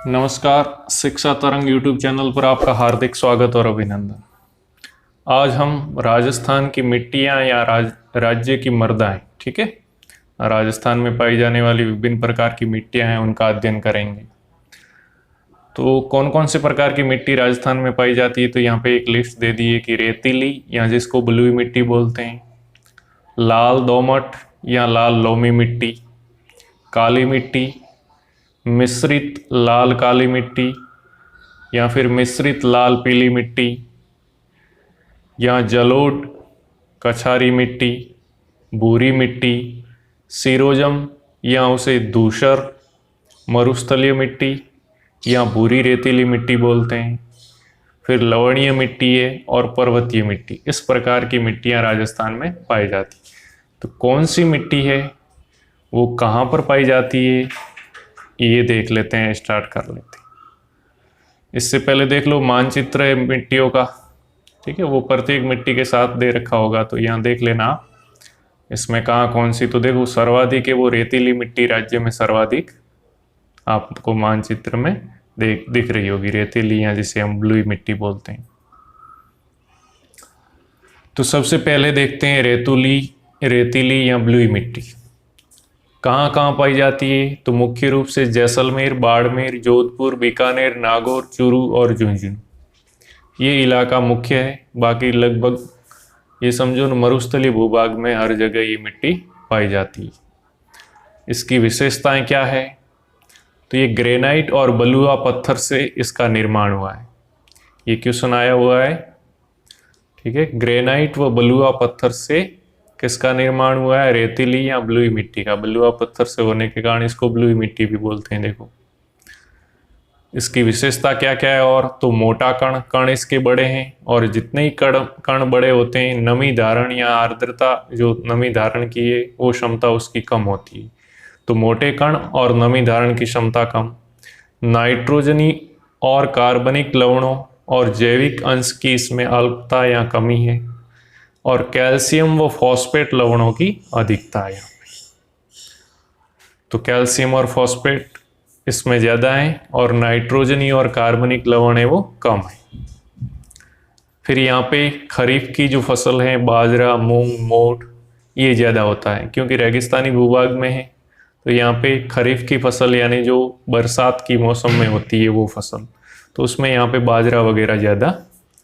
नमस्कार। शिक्षा तरंग यूट्यूब चैनल पर आपका हार्दिक स्वागत और अभिनंदन। आज हम राजस्थान की मिट्टियां या राज्य की मृदाएं, ठीक है, राजस्थान में पाई जाने वाली विभिन्न प्रकार की मिट्टियां हैं, उनका अध्ययन करेंगे। तो कौन कौन से प्रकार की मिट्टी राजस्थान में पाई जाती है, तो यहाँ पे एक लिस्ट दे दी है कि रेतीली या जिसको बलुई मिट्टी बोलते हैं, लाल दोमट या लाल लोमी मिट्टी, काली मिट्टी, मिश्रित लाल काली मिट्टी या फिर मिश्रित लाल पीली मिट्टी, या जलोढ़ कछारी मिट्टी, भूरी मिट्टी, सीरोजम या उसे धूसर, मरुस्थलीय मिट्टी या भूरी रेतीली मिट्टी बोलते हैं। फिर लवणीय मिट्टी है और पर्वतीय मिट्टी। इस प्रकार की मिट्टियां राजस्थान में पाई जाती। तो कौन सी मिट्टी है, वो कहाँ पर पाई जाती है, ये देख लेते हैं, स्टार्ट कर लेते हैं। इससे पहले देख लो मानचित्र है मिट्टियों का, ठीक है, वो प्रत्येक मिट्टी के साथ दे रखा होगा, तो यहाँ देख लेना आप इसमें कहाँ कौन सी। तो देखो सर्वाधिक है वो रेतीली मिट्टी, राज्य में सर्वाधिक आपको मानचित्र में दिख रही होगी, रेतीली या जिसे हम ब्लूई मिट्टी बोलते हैं। तो सबसे पहले देखते हैं रेतीली या ब्लूई मिट्टी कहाँ कहाँ पाई जाती है। तो मुख्य रूप से जैसलमेर, बाड़मेर, जोधपुर, बीकानेर, नागौर, चूरू और झुंझुनू, ये इलाका मुख्य है। बाकी लगभग ये समझो न मरुस्थलीय भूभाग में हर जगह ये मिट्टी पाई जाती है। इसकी विशेषताएं क्या है, तो ये ग्रेनाइट और बलुआ पत्थर से इसका निर्माण हुआ है। ये क्यों सुनाया हुआ है, ठीक है, ग्रेनाइट व बलुआ पत्थर से किसका निर्माण हुआ है, रेतीली या ब्लूई मिट्टी का। बलुआ पत्थर से होने के कारण इसको ब्लूई मिट्टी भी बोलते हैं। देखो इसकी विशेषता क्या क्या है, और तो मोटा कण इसके बड़े हैं, और जितने ही कण बड़े होते हैं, नमी धारण या आर्द्रता, जो नमी धारण की है वो क्षमता उसकी कम होती है। तो मोटे कण और नमी धारण की क्षमता कम, नाइट्रोजनी और कार्बनिक लवणों और जैविक अंश की इसमें अल्पता या कमी है, और कैल्शियम व फॉस्फेट लवणों की अधिकता है। तो कैल्शियम और फॉस्फेट इसमें ज़्यादा है, और नाइट्रोजनी और कार्बनिक लवण है वो कम है। फिर यहाँ पे खरीफ की जो फसल है, बाजरा, मूंग, मोठ, ये ज़्यादा होता है क्योंकि रेगिस्तानी भूभाग में है। तो यहाँ पे खरीफ की फसल यानी जो बरसात की मौसम में होती है वो फसल, तो उसमें यहाँ पे बाजरा वगैरह ज़्यादा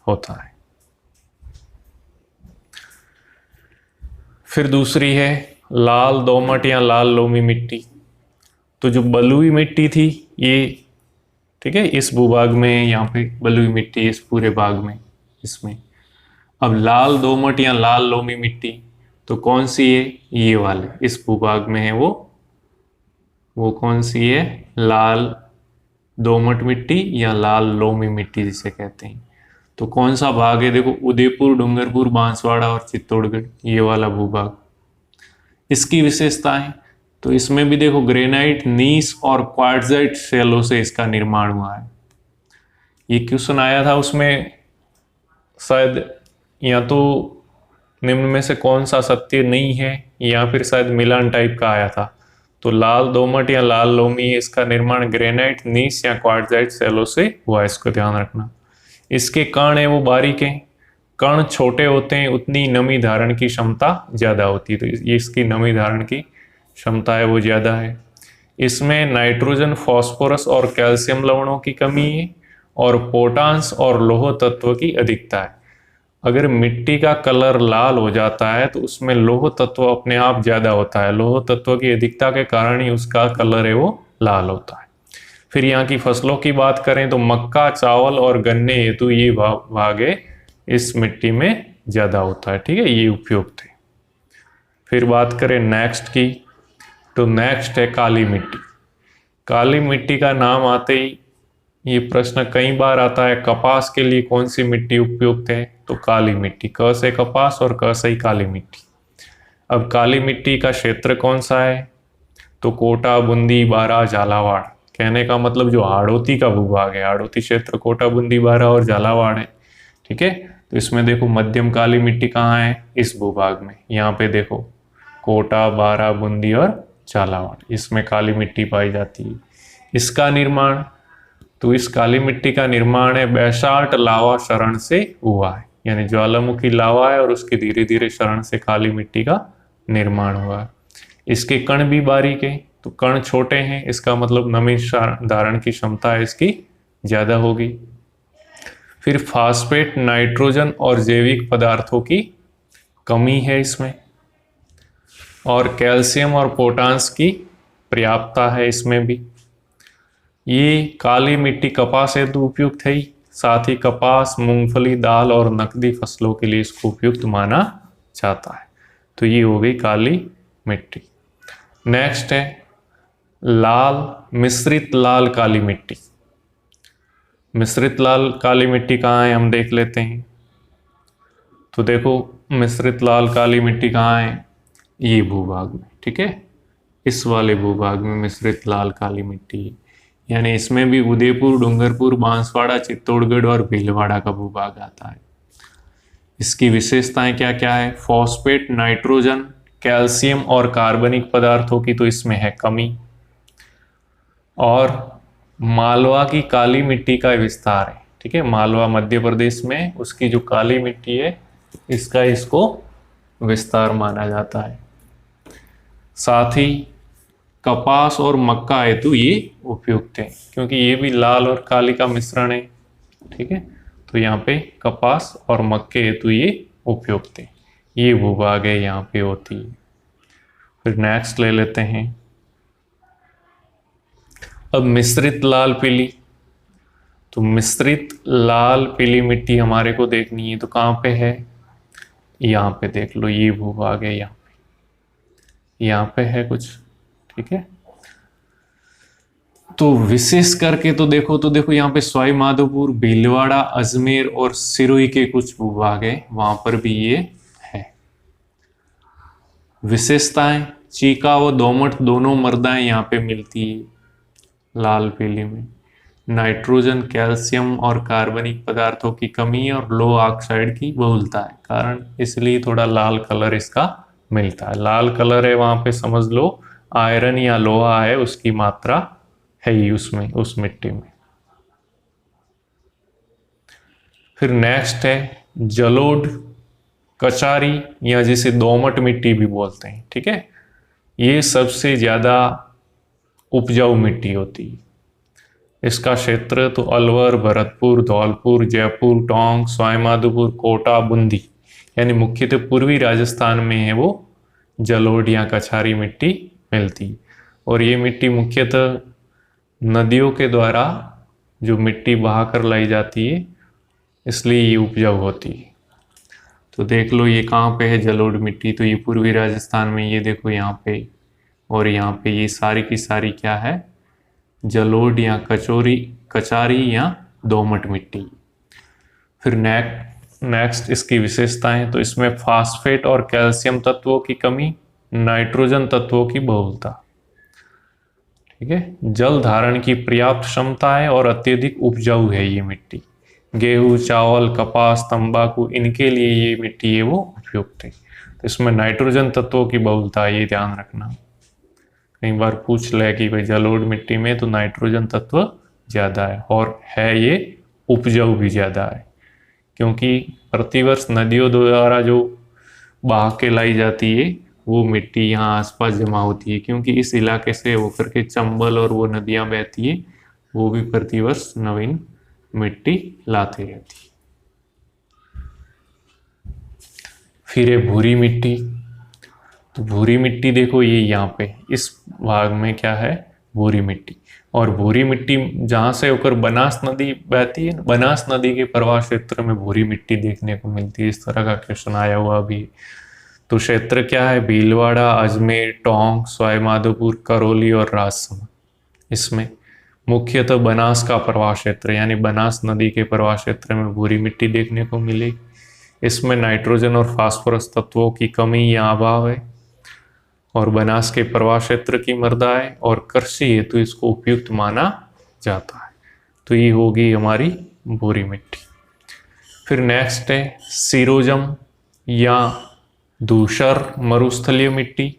होता है। फिर दूसरी है लाल दोमट या लाल लोमी मिट्टी। तो जो बलुई मिट्टी थी ये, ठीक है, इस भूभाग में है, यहाँ पे बलुई मिट्टी इस पूरे भाग में इसमें। अब लाल दोमट या लाल लोमी मिट्टी तो कौन सी है, ये वाले इस भूभाग में है वो कौन सी है, लाल दोमट मिट्टी या लाल लोमी मिट्टी जिसे कहते हैं। तो कौन सा भाग है, देखो उदयपुर, डूंगरपुर, बांसवाड़ा और चित्तौड़गढ़, ये वाला भूभाग। इसकी विशेषताएं, तो इसमें भी देखो ग्रेनाइट, नीस और क्वार्ट्जाइट शैलों से इसका निर्माण हुआ है। ये क्यों सुनाया था उसमें, शायद या तो निम्न में से कौन सा सत्य नहीं है, या फिर शायद मिलान टाइप का आया था। तो लाल दोमट या लाल लोमी, इसका निर्माण ग्रेनाइट, नीस या क्वार्ट्जाइट शैलों से हुआ, इसको ध्यान रखना। इसके कण है वो बारीक हैं, कण छोटे होते हैं उतनी नमी धारण की क्षमता ज़्यादा होती है। तो ये इसकी नमी धारण की क्षमता है वो ज़्यादा है। इसमें नाइट्रोजन, फास्फोरस और कैल्शियम लवणों की कमी है, और पोटाश और लौह तत्व की अधिकता है। अगर मिट्टी का कलर लाल हो जाता है तो उसमें लौह तत्व अपने आप ज़्यादा होता है, लौह तत्व की अधिकता के कारण ही उसका कलर है वो लाल होता है। फिर यहाँ की फसलों की बात करें तो मक्का, चावल और गन्ने हेतु ये भाग है इस मिट्टी में ज़्यादा होता है, ठीक है, ये उपयुक्त है। फिर बात करें नेक्स्ट की, तो नेक्स्ट है काली मिट्टी। काली मिट्टी का नाम आते ही ये प्रश्न कई बार आता है, कपास के लिए कौन सी मिट्टी उपयुक्त है, तो काली मिट्टी, क से कपास और क से काली मिट्टी। अब काली मिट्टी का क्षेत्र कौन सा है, तो कोटा, बूंदी, बारा, झालावाड़। कहने का मतलब जो हाड़ौती का भूभाग है, हाड़ौती क्षेत्र कोटा, बूंदी, बारा और झालावाड़ है, ठीक है। तो इसमें देखो मध्यम काली मिट्टी कहाँ है, इस भूभाग में। यहाँ पे देखो कोटा, बारा, बूंदी और झालावाड़, इसमें काली मिट्टी पाई जाती है। इसका निर्माण तो इस काली मिट्टी का निर्माण है बेसाल्ट लावा शरण से हुआ है, यानी ज्वालामुखी लावा है और उसकी धीरे धीरे शरण से काली मिट्टी का निर्माण हुआ है। इसके कण भी बारीक है, तो कण छोटे हैं, इसका मतलब नमी धारण की क्षमता है इसकी ज्यादा होगी। फिर फास्फेट, नाइट्रोजन और जैविक पदार्थों की कमी है इसमें, और कैल्शियम और पोटाश की पर्याप्तता है इसमें भी। ये काली मिट्टी कपास हेतु उपयुक्त है, साथ ही कपास, मूंगफली, दाल और नकदी फसलों के लिए इसको उपयुक्त माना जाता है। तो ये हो गई काली मिट्टी। नेक्स्ट है लाल, मिश्रित लाल काली मिट्टी। मिश्रित लाल काली मिट्टी कहाँ है हम देख लेते हैं। तो देखो मिश्रित लाल काली मिट्टी कहाँ है, ये भूभाग में, ठीक है, इस वाले भूभाग में मिश्रित लाल काली मिट्टी, यानी इसमें भी उदयपुर, डूंगरपुर, बांसवाड़ा, चित्तौड़गढ़ और भीलवाड़ा का भूभाग आता है। इसकी विशेषताएं क्या क्या है, फॉस्फेट, नाइट्रोजन, कैल्शियम और कार्बनिक पदार्थों की तो इसमें है कमी, और मालवा की काली मिट्टी का विस्तार है, ठीक है, मालवा मध्य प्रदेश में उसकी जो काली मिट्टी है इसको विस्तार माना जाता है। साथ ही कपास और मक्का हेतु ये उपयुक्त है, क्योंकि ये भी लाल और काली का मिश्रण है, ठीक है, तो यहाँ पे कपास और मक्के हेतु ये उपयुक्त है। ये भूभाग है यहाँ पे होती है। फिर नेक्स्ट ले लेते हैं अब मिश्रित लाल पीली। तो मिश्रित लाल पीली मिट्टी हमारे को देखनी है, तो कहाँ पे है, यहाँ पे देख लो, ये भूभाग है, यहाँ पे है कुछ, ठीक है। तो विशेष करके तो देखो यहाँ पे सवाई माधोपुर, भीलवाड़ा, अजमेर और सिरोही के कुछ भूभाग है, वहां पर भी ये है। विशेषताएं, चीका व दोमट दोनों मृदाएं यहाँ पे मिलती है लाल पीली में। नाइट्रोजन, कैल्शियम और कार्बनिक पदार्थों की कमी और लो ऑक्साइड की बहुलता है कारण, इसलिए थोड़ा लाल कलर इसका मिलता है। लाल कलर है वहां पे समझ लो आयरन या लोहा है, उसकी मात्रा है ही उसमें, उस मिट्टी में। फिर नेक्स्ट है जलोढ़, कचारी या जिसे दोमट मिट्टी भी बोलते हैं, ठीक है, ये सबसे ज्यादा उपजाऊ मिट्टी होती है। इसका क्षेत्र तो अलवर, भरतपुर, धौलपुर, जयपुर, टोंक, सवाई माधोपुर, कोटा, बूंदी, यानी मुख्यतः पूर्वी राजस्थान में है वो जलोढ़ या कछारी मिट्टी मिलती। और ये मिट्टी मुख्यतः नदियों के द्वारा जो मिट्टी बहाकर लाई जाती है, इसलिए ये उपजाऊ होती है। तो देख लो ये कहाँ पे है जलोढ़ मिट्टी, तो ये पूर्वी राजस्थान में, ये देखो यहाँ पे, और यहाँ पे ये सारी की सारी क्या है, जलोढ़ या कचारी या दोमट मिट्टी। फिर नेक्स्ट इसकी विशेषताएं, तो इसमें फास्फेट और कैल्शियम तत्वों की कमी, नाइट्रोजन तत्वों की बहुलता, ठीक है, जल धारण की पर्याप्त क्षमता है और अत्यधिक उपजाऊ है ये मिट्टी। गेहूं, चावल, कपास, तंबाकू, इनके लिए ये मिट्टी है वो उपयुक्त है। तो इसमें नाइट्रोजन तत्वों की बहुलता, ये ध्यान रखना, कई बार पूछ ले कि भाई जलोढ़ मिट्टी में तो नाइट्रोजन तत्व ज्यादा है, और है ये उपजाऊ भी ज्यादा है, क्योंकि प्रतिवर्ष नदियों द्वारा जो बहा के लाई जाती है वो मिट्टी यहाँ आसपास जमा होती है, क्योंकि इस इलाके से होकर के चंबल और वो नदियां बहती है, वो भी प्रतिवर्ष नवीन मिट्टी लाती रहती है। फिर है भूरी मिट्टी। तो भूरी मिट्टी देखो ये यहाँ पे इस भाग में क्या है, भूरी मिट्टी। और भूरी मिट्टी जहाँ से होकर बनास नदी बहती है, बनास नदी के प्रवाह क्षेत्र में भूरी मिट्टी देखने को मिलती है। इस तरह का क्वेश्चन आया हुआ भी। तो क्षेत्र क्या है, भीलवाड़ा, अजमेर, टोंक, सवाई माधोपुर, करौली और राजसमंद। इसमें मुख्यतः बनास का प्रवाह क्षेत्र, यानी बनास नदी के प्रवाह क्षेत्र में भूरी मिट्टी देखने को मिलेगी। इसमें नाइट्रोजन और फास्फोरस तत्वों की कमी या अभाव है, और बनास के प्रवाह क्षेत्र की मृदा है, और कृषि हेतु इसको उपयुक्त माना जाता है। तो ये होगी हमारी भूरी मिट्टी। फिर नेक्स्ट है सीरोजम या धूसर मरुस्थलीय मिट्टी,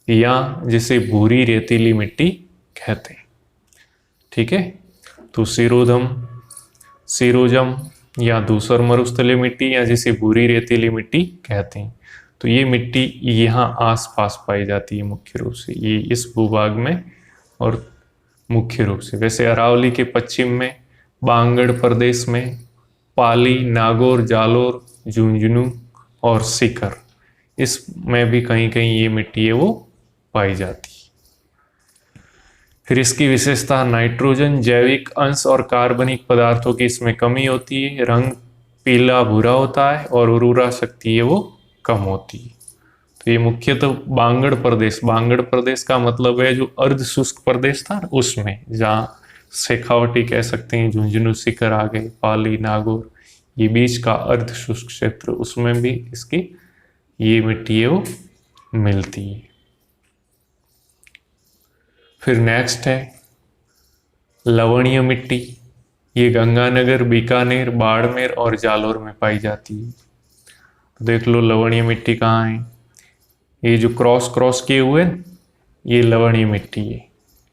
या जिसे भूरी रेतीली मिट्टी कहते हैं, ठीक है। तो सिरोजम या धूसर मरुस्थलीय मिट्टी या जिसे भूरी रेतीली मिट्टी कहते हैं। तो ये मिट्टी यहाँ आसपास पाई जाती है मुख्य रूप से, ये इस भूभाग में और मुख्य रूप से। वैसे अरावली के पश्चिम में, बांगड़ प्रदेश में, पाली, नागौर, जालोर, झुंझुनू और सीकर, इसमें भी कहीं कहीं ये मिट्टी है वो पाई जाती है। फिर इसकी विशेषता, नाइट्रोजन, जैविक अंश और कार्बनिक पदार्थों की इसमें कमी होती है, रंग पीला भूरा होता है और उर्वरा शक्ति है वो कम होती है। तो ये मुख्यतः बांगड़ प्रदेश का मतलब है जो अर्ध शुष्क प्रदेश था उसमें, जहाँ शेखावटी कह सकते हैं, झुंझुनू, सीकर आ गए, पाली, नागौर, ये बीच का अर्ध शुष्क क्षेत्र, उसमें भी इसकी ये मिट्टी है वो मिलती है। फिर नेक्स्ट है लवणीय मिट्टी। ये गंगानगर, बीकानेर, बाड़मेर और जालोर में पाई जाती है। तो देख लो लवणीय मिट्टी कहाँ है, ये जो क्रॉस किए हुए ये लवणीय मिट्टी है,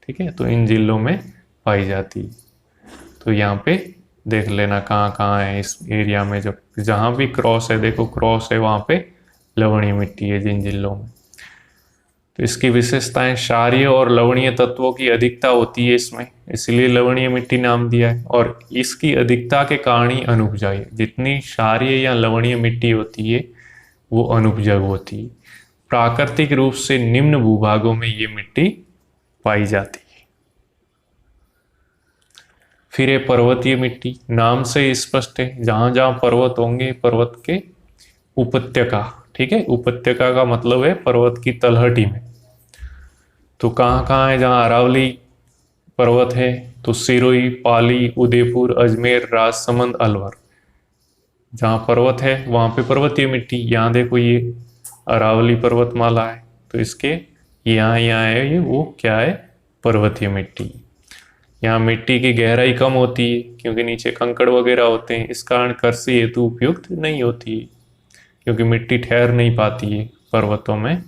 ठीक है। तो इन जिलों में पाई जाती है। तो यहाँ पे देख लेना कहाँ कहाँ है इस एरिया में, जब जहाँ भी क्रॉस है, देखो क्रॉस है, वहाँ पे लवणीय मिट्टी है जिन जिलों में। तो इसकी विशेषताएं, क्षारीय और लवणीय तत्वों की अधिकता होती है इसमें, इसलिए लवणीय मिट्टी नाम दिया है। और इसकी अधिकता के कारण ही अनुपजाऊ, जितनी क्षारीय या लवणीय मिट्टी होती है वो अनुपजाऊ होती है। प्राकृतिक रूप से निम्न भूभागों में ये मिट्टी पाई जाती है। फिर ये पर्वतीय मिट्टी, नाम से स्पष्ट है, जहां जहां पर्वत होंगे, पर्वत के उपत्यका, ठीक है, उपत्यका का मतलब है पर्वत की तलहटी में। तो कहाँ कहाँ है, जहाँ अरावली पर्वत है तो सिरोही, पाली, उदयपुर, अजमेर, राजसमंद, अलवर, जहाँ पर्वत है वहाँ पे पर्वतीय मिट्टी। यहाँ देखो ये अरावली पर्वतमाला है, तो इसके यहाँ है ये वो क्या है, पर्वतीय मिट्टी। यहाँ मिट्टी की गहराई कम होती है क्योंकि नीचे कंकड़ वगैरह होते हैं, इस कारण कृषि हेतु उपयुक्त नहीं होती है, क्योंकि मिट्टी ठहर नहीं पाती है पर्वतों में,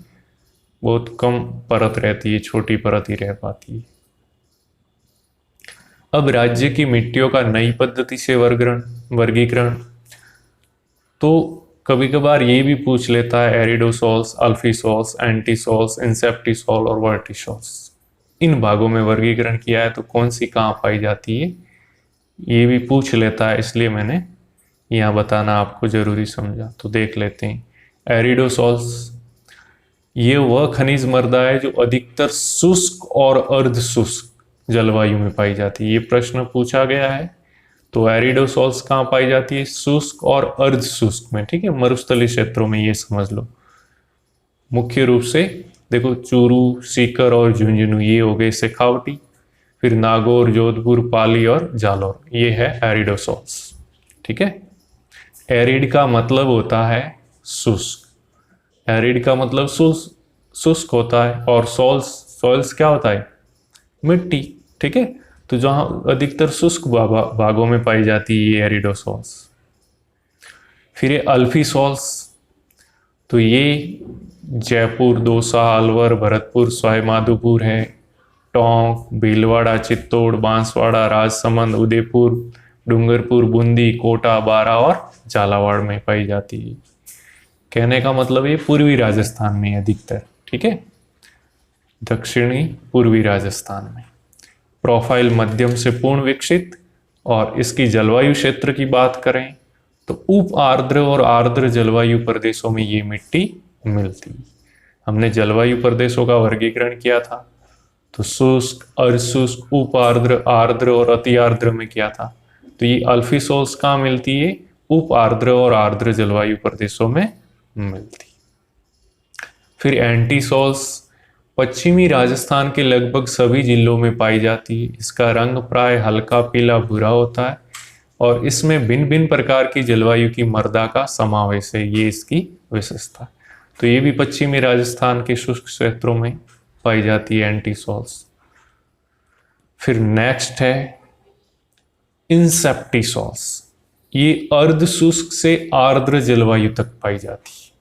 बहुत कम परत रहती है, छोटी परत ही रह पाती है। अब राज्य की मिट्टियों का नई पद्धति से वर्गीकरण, तो कभी कभार ये भी पूछ लेता है एरिडोसॉल्स, अल्फीसॉल्स, एंटीसॉल्स, इंसेप्टिसॉल और वर्टिसॉल्स, इन भागों में वर्गीकरण किया है तो कौन सी कहाँ पाई जाती है, ये भी पूछ लेता है, इसलिए मैंने यहाँ बताना आपको जरूरी समझा। तो देख लेते हैं एरिडोसॉल्स, ये वह खनिज मृदा है जो अधिकतर शुष्क और अर्ध शुष्क जलवायु में पाई जाती है। ये प्रश्न पूछा गया है, तो एरिडोसॉल्स कहाँ पाई जाती है, शुष्क और अर्ध शुष्क में, ठीक है, मरुस्थलीय क्षेत्रों में, ये समझ लो। मुख्य रूप से देखो चूरू, सीकर और झुंझुनू ये हो गए शेखावटी, फिर नागौर, जोधपुर, पाली और जालौर, ये है एरिडोसॉल्स, ठीक है। एरिड का मतलब होता है शुष्क, एरिड का मतलब शुष्क होता है, और सॉल्स क्या होता है, मिट्टी, ठीक है। तो जहां अधिकतर शुष्क भागों में पाई जाती है ये एरिडोसॉल्स। फिर ये अल्फीसॉल्स, तो ये जयपुर, दौसा, अलवर, भरतपुर, सवाईमाधोपुर है, टोंक, भीलवाड़ा, चित्तौड़, बांसवाड़ा, राजसमंद, उदयपुर, डूंगरपुर, बूंदी, कोटा, बारा और झालावाड़ में पाई जाती है। कहने का मतलब ये पूर्वी राजस्थान में अधिकतर, ठीक है, दक्षिणी पूर्वी राजस्थान में। प्रोफाइल मध्यम से पूर्ण विकसित, और इसकी जलवायु क्षेत्र की बात करें तो उप आर्द्र और आर्द्र जलवायु प्रदेशों में ये मिट्टी मिलती है। हमने जलवायु प्रदेशों का वर्गीकरण किया था, तो शुष्क, अर्धशुष्क, उप आर्द्र, आर्द्र और अति आर्द्र में किया था। तो ये अल्फीसॉल्स कहाँ मिलती है, उप आर्द्र और आर्द्र जलवायु प्रदेशों में मिलती। फिर एंटीसॉल्स पश्चिमी राजस्थान के लगभग सभी जिलों में पाई जाती है। इसका रंग प्राय हल्का पीला भूरा होता है और इसमें भिन्न भिन्न प्रकार की जलवायु की मृदा का समावेश है, ये इसकी विशेषता। तो ये भी पश्चिमी राजस्थान के शुष्क क्षेत्रों में पाई जाती है एंटीसॉल्स। फिर नेक्स्ट है इंसेप्टिसॉल्स, ये अर्ध शुष्क से आर्द्र जलवायु तक पाई जाती है।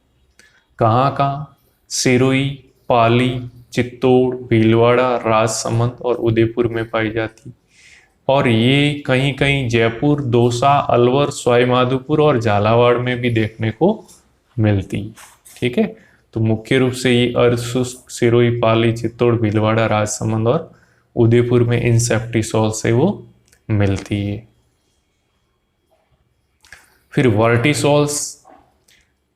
कहाँ कहाँ, सिरोही, पाली, चित्तौड़, भीलवाड़ा, राजसमंद और उदयपुर में पाई जाती। और ये कहीं कहीं जयपुर, दौसा, अलवर, सवाईमाधोपुर और झालावाड़ में भी देखने को मिलती है। ठीक है, तो मुख्य रूप से ये अर्धशुष्क सिरोही, पाली, चित्तौड़, भीलवाड़ा, राजसमंद और उदयपुर में इंसेप्टिसॉल से वो मिलती है। फिर वर्टिसॉल्स,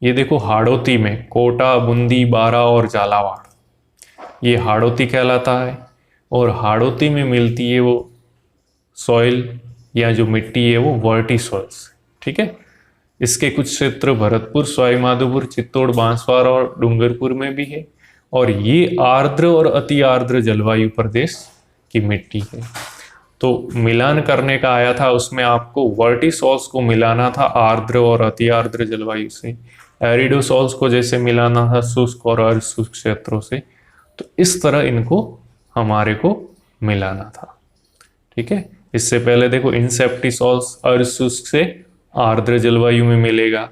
ये देखो हाड़ौती में कोटा, बूंदी, बारा और झालावाड़, ये हाड़ौती कहलाता है। और हाड़ौती में मिलती है वो सॉइल या जो मिट्टी है वो वर्टिसॉल्स। ठीक है, इसके कुछ क्षेत्र भरतपुर, सवाईमाधोपुर, चित्तौड़, बांसवाड़ा और डूंगरपुर में भी है। और ये आर्द्र और अति आर्द्र जलवायु प्रदेश की मिट्टी है। तो मिलान करने का आया था, उसमें आपको वर्टिसॉल्स को मिलाना था आर्द्र और अति आर्द्र जलवायु से, एरिडोसॉल्स को जैसे मिलाना था शुष्क और अर्धशुष्क क्षेत्रों से। तो इस तरह इनको हमारे को मिलाना था। ठीक है, इससे पहले देखो इंसेप्टिसॉल्स अर्धशुष्क से आर्द्र जलवायु में मिलेगा।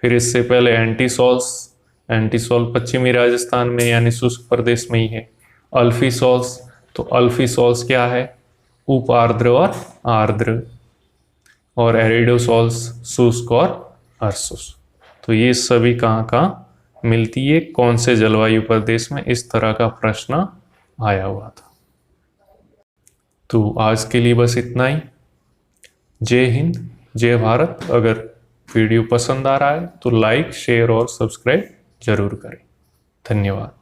फिर इससे पहले एंटीसॉल पश्चिमी राजस्थान में यानी शुष्क प्रदेश में ही है। अल्फीसॉल्स, तो अल्फीसॉल्स क्या है, उप आर्द्र और आर्द्र। और एरिडोसॉल्स शुष्क और अर्धशुष्क। तो ये सभी कहाँ कहाँ मिलती है, कौन से जलवायु प्रदेश में, इस तरह का प्रश्न आया हुआ था। तो आज के लिए बस इतना ही। जय हिंद, जय भारत। अगर वीडियो पसंद आ रहा है तो लाइक, शेयर और सब्सक्राइब जरूर करें। धन्यवाद।